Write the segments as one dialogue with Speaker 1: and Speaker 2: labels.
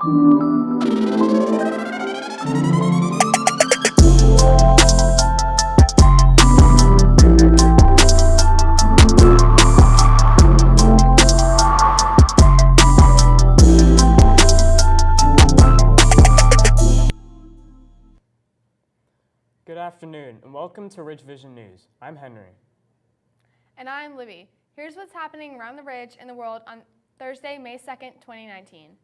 Speaker 1: Good afternoon, and welcome to Ridge Vision News. I'm Henry.
Speaker 2: And I'm Libby. Here's what's happening around the Ridge and the world on Thursday, May 2nd, 2019.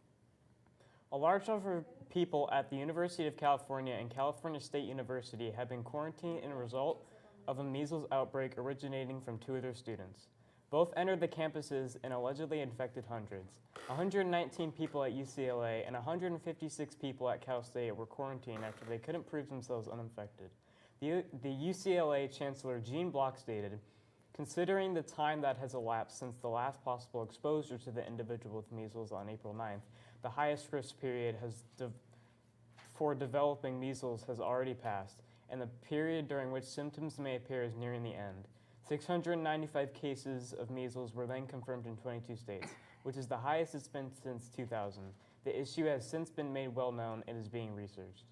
Speaker 1: A large number of people at the University of California and California State University have been quarantined as a result of a measles outbreak originating from two of their students. Both entered the campuses and allegedly infected hundreds. 119 people at UCLA and 156 people at Cal State were quarantined after they couldn't prove themselves uninfected. The UCLA Chancellor Gene Block stated, "Considering the time that has elapsed since the last possible exposure to the individual with measles on April 9th, the highest risk period for developing measles has already passed, and the period during which symptoms may appear is nearing the end. 695 cases of measles were then confirmed in 22 states, which is the highest it's been since 2000. The issue has since been made well known and is being researched."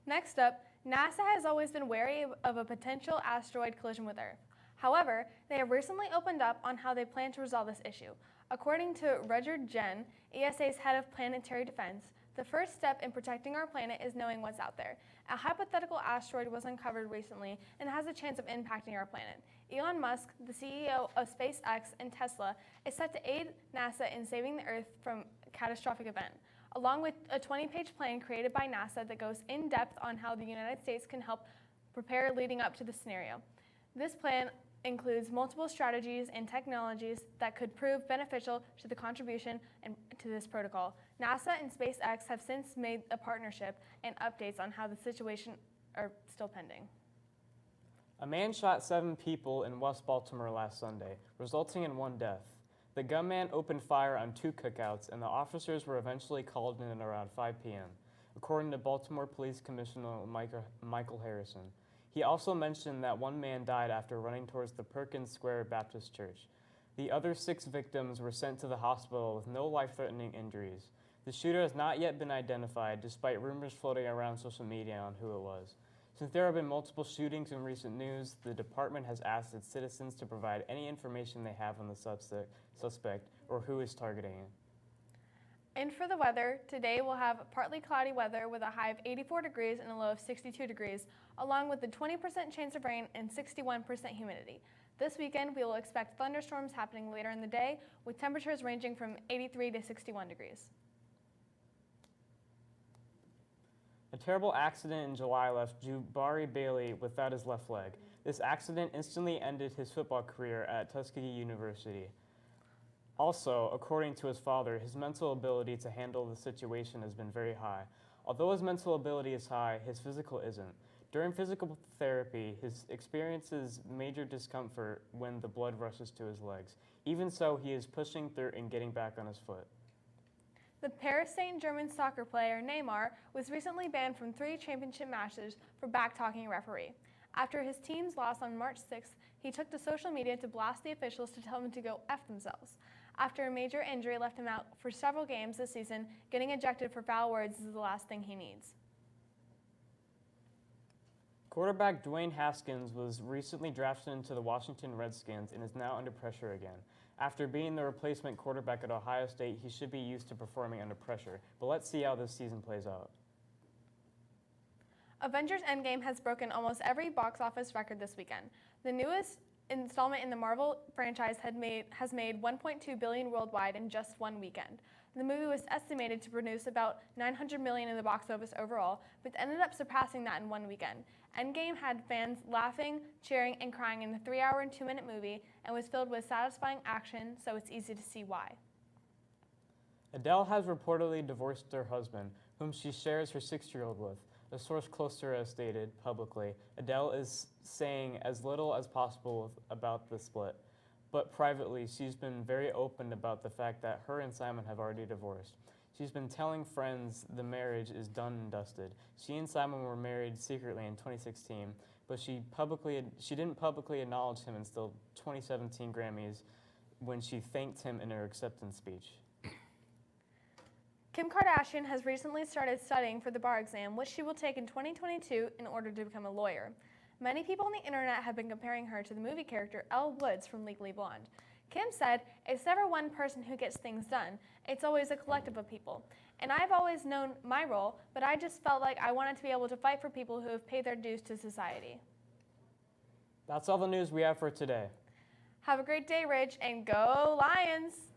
Speaker 2: Next up, NASA has always been wary of a potential asteroid collision with Earth. However, they have recently opened up on how they plan to resolve this issue. According to Rudyard Jen, ESA's head of planetary defense, the first step in protecting our planet is knowing what's out there. A hypothetical asteroid was uncovered recently and has a chance of impacting our planet. Elon Musk, the CEO of SpaceX and Tesla, is set to aid NASA in saving the Earth from a catastrophic event, along with a 20-page plan created by NASA that goes in depth on how the United States can help prepare leading up to the scenario. This plan includes multiple strategies and technologies that could prove beneficial to the contribution and to this protocol. NASA and SpaceX have since made a partnership, and updates on how the situation are still pending.
Speaker 1: A man shot 7 people in West Baltimore last Sunday, resulting in 1 death. The gunman opened fire on 2 cookouts, and the officers were eventually called in at around 5 p.m., according to Baltimore Police Commissioner Michael Harrison. He also mentioned that 1 man died after running towards the Perkins Square Baptist Church. The other 6 victims were sent to the hospital with no life-threatening injuries. The shooter has not yet been identified, despite rumors floating around social media on who it was. Since there have been multiple shootings in recent news, the department has asked its citizens to provide any information they have on the suspect or who is targeting it.
Speaker 2: And for the weather, today we'll have partly cloudy weather with a high of 84 degrees and a low of 62 degrees, along with a 20% chance of rain and 61% humidity. This weekend, we will expect thunderstorms happening later in the day, with temperatures ranging from 83 to 61 degrees.
Speaker 1: A terrible accident in July left Jabari Bailey without his left leg. This accident instantly ended his football career at Tuskegee University. Also, according to his father, his mental ability to handle the situation has been very high. Although his mental ability is high, his physical isn't. During physical therapy, he experiences major discomfort when the blood rushes to his legs. Even so, he is pushing through and getting back on his foot.
Speaker 2: The Paris Saint-Germain soccer player Neymar was recently banned from 3 championship matches for back-talking a referee. After his team's loss on March 6th, he took to social media to blast the officials to tell them to go F themselves. After a major injury left him out for several games this season, getting ejected for foul words is the last thing he needs.
Speaker 1: Quarterback Dwayne Hoskins was recently drafted into the Washington Redskins and is now under pressure again. After being the replacement quarterback at Ohio State, he should be used to performing under pressure, but let's see how this season plays out.
Speaker 2: Avengers Endgame has broken almost every box office record this weekend. The newest installment in the Marvel franchise has made $1.2 billion worldwide in just 1 weekend. The movie was estimated to produce about $900 million in the box office overall, but ended up surpassing that in 1 weekend. Endgame had fans laughing, cheering, and crying in the 3-hour and 2-minute movie, and was filled with satisfying action, so it's easy to see why.
Speaker 1: Adele has reportedly divorced her husband, whom she shares her 6-year-old with. A source close to her has stated publicly, Adele is saying as little as possible about the split, but privately she's been very open about the fact that her and Simon have already divorced. She's been telling friends the marriage is done and dusted. She and Simon were married secretly in 2016, but she didn't publicly acknowledge him until 2017 Grammys when she thanked him in her acceptance speech.
Speaker 2: Kim Kardashian has recently started studying for the bar exam, which she will take in 2022 in order to become a lawyer. Many people on the internet have been comparing her to the movie character Elle Woods from Legally Blonde. Kim said, "It's never one person who gets things done. It's always a collective of people. And I've always known my role, but I just felt like I wanted to be able to fight for people who have paid their dues to society."
Speaker 1: That's all the news we have for today.
Speaker 2: Have a great day, Rich, and go Lions!